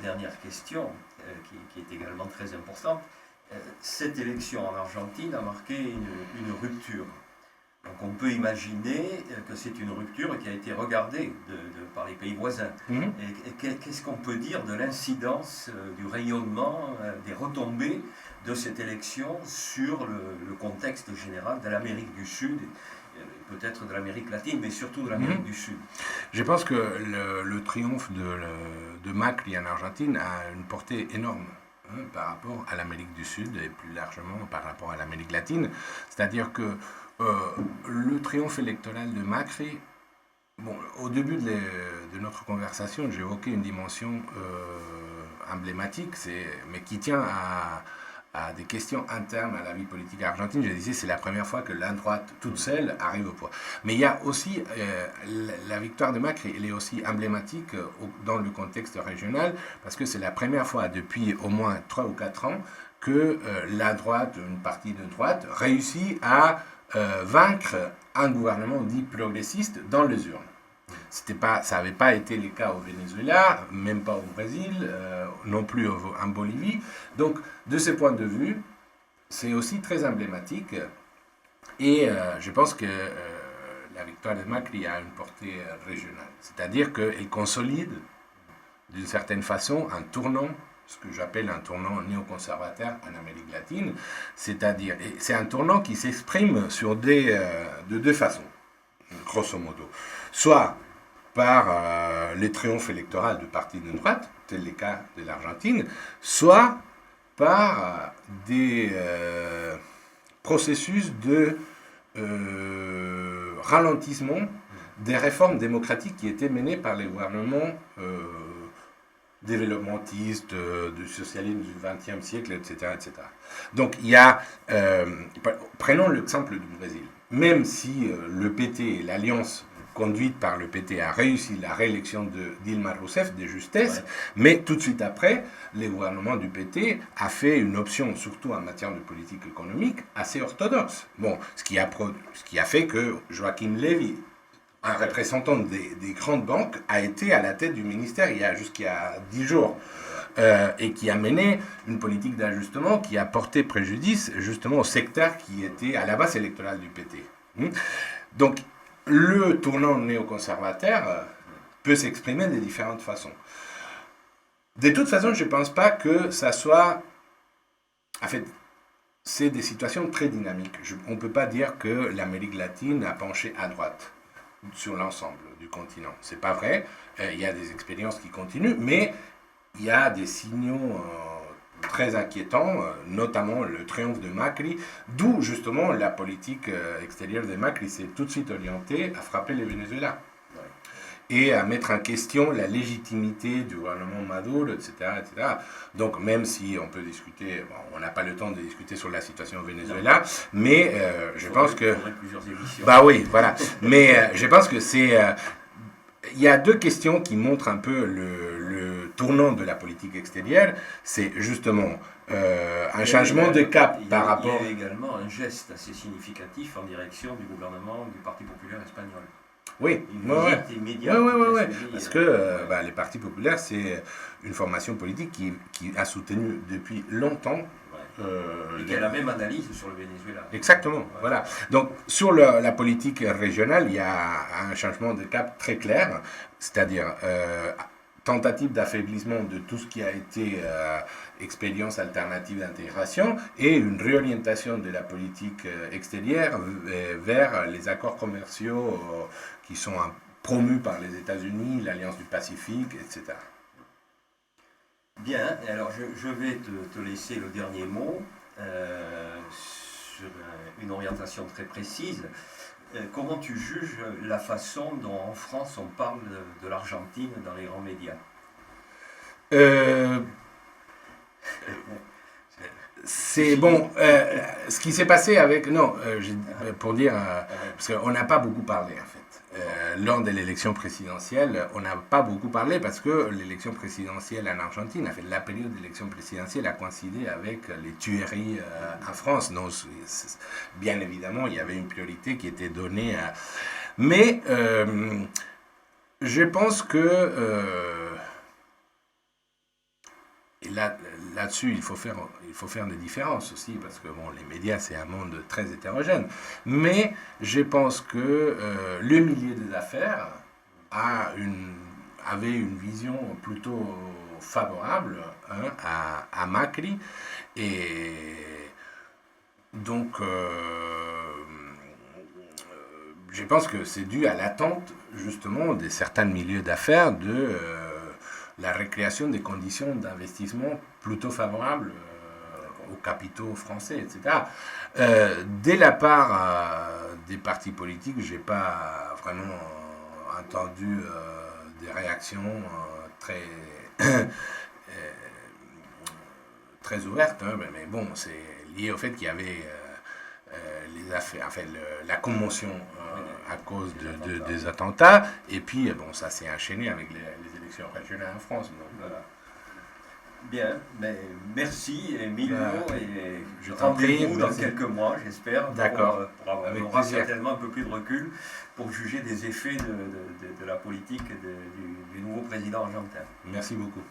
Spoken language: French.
dernière question, qui est également très importante. Cette élection en Argentine a marqué une rupture. Donc on peut imaginer que c'est une rupture qui a été regardée par les pays voisins. Et qu'est-ce qu'on peut dire de l'incidence, du rayonnement, des retombées de cette élection sur le contexte général de l'Amérique du Sud, peut-être de l'Amérique latine, mais surtout de l'Amérique du Sud? Je pense que le triomphe de Macri en Argentine a une portée énorme par rapport à l'Amérique du Sud et plus largement par rapport à l'Amérique latine. C'est-à-dire que le triomphe électoral de Macri, bon, au début de notre conversation, j'ai évoqué une dimension emblématique, mais qui tient à des questions internes à la vie politique argentine. Je disais, c'est la première fois que la droite toute seule arrive au pouvoir. Mais il y a aussi, la victoire de Macri, elle est aussi emblématique dans le contexte régional, parce que c'est la première fois depuis au moins 3 ou 4 ans que la droite, une partie de droite, réussit à vaincre un gouvernement dit progressiste dans les urnes. Ça n'avait pas été le cas au Venezuela, même pas au Brésil, non plus en Bolivie. Donc, de ce point de vue, c'est aussi très emblématique. Et je pense que la victoire de Macri a une portée régionale. C'est-à-dire qu'elle consolide, d'une certaine façon, un tournant, ce que j'appelle un tournant néoconservateur en Amérique latine. C'est-à-dire, c'est un tournant qui s'exprime de deux façons, grosso modo. Soit par les triomphes électoraux de partis de droite, tel le cas de l'Argentine, soit par des processus de ralentissement des réformes démocratiques qui étaient menées par les gouvernements développementistes, du socialisme du XXe siècle, etc., etc. Donc il y a, prenons l'exemple du Brésil, même si le PT et l'alliance conduite par le PT a réussi la réélection de Dilma Rousseff de justesse, ouais. Mais tout de suite après, le gouvernement du PT a fait une option, surtout en matière de politique économique, assez orthodoxe. Bon, ce qui a fait que Joaquim Levy, un représentant des grandes banques, a été à la tête du ministère jusqu'à 10 jours. Et qui a mené une politique d'ajustement qui a porté préjudice justement au secteur qui était à la base électorale du PT. Donc, le tournant néoconservateur peut s'exprimer de différentes façons. De toute façon, je ne pense pas que ça soit... En fait, c'est des situations très dynamiques. On ne peut pas dire que l'Amérique latine a penché à droite sur l'ensemble du continent. Ce n'est pas vrai. Il y a des expériences qui continuent, mais il y a des signaux très inquiétants, notamment le triomphe de Macri, d'où justement la politique extérieure de Macri s'est tout de suite orientée à frapper le Venezuela et à mettre en question la légitimité du gouvernement Maduro, etc., etc. Donc même si on peut discuter, bon, on n'a pas le temps de discuter sur la situation au Venezuela, non. Mais je pense que... plusieurs émissions. Bah oui, voilà. Mais je pense que c'est... il y a deux questions qui montrent un peu le tournant de la politique extérieure. C'est justement un changement de cap par rapport... Il y a également un geste assez significatif en direction du gouvernement du Parti populaire espagnol. Oui, immédiate. Parce que les partis populaires, c'est une formation politique qui a soutenu depuis longtemps. Et qui a la même analyse sur le Venezuela. Exactement, ouais. Voilà. Donc, sur la politique régionale, il y a un changement de cap très clair, c'est-à-dire tentative d'affaiblissement de tout ce qui a été expérience alternative d'intégration et une réorientation de la politique extérieure vers les accords commerciaux qui sont promus par les États-Unis, l'Alliance du Pacifique, etc. Bien, alors je vais te laisser le dernier mot sur une orientation très précise. Comment tu juges la façon dont en France on parle de l'Argentine dans les grands médias ? C'est bon, ce qui s'est passé avec... Non, pour dire... parce qu'on n'a pas beaucoup parlé en fait. Lors de l'élection présidentielle, on n'a pas beaucoup parlé parce que l'élection présidentielle en Argentine, en fait, la période d'élection présidentielle a coïncidé avec les tueries en France. Donc, bien évidemment, il y avait une priorité qui était donnée à... Mais je pense que et là-dessus, il faut faire des différences aussi, parce que bon, les médias, c'est un monde très hétérogène. Mais je pense que le milieu des affaires avait une vision plutôt favorable, hein, à Macri. Et donc, je pense que c'est dû à l'attente, justement, de certains milieux d'affaires de la récréation des conditions d'investissement plutôt favorables aux capitaux français, etc. Dès la part des partis politiques, je n'ai pas vraiment entendu des réactions très, très ouvertes, hein, mais bon, c'est lié au fait qu'il y avait les affaires, enfin, la commotion à cause des attentats, et puis bon, ça s'est enchaîné avec les élections régionales en France. Donc, voilà. Bien, mais merci Emilio, et je t'en prie, rendez-vous dans quelques mois, j'espère. D'accord. On aura certainement un peu plus de recul pour juger des effets de la politique du nouveau président argentin. Merci beaucoup.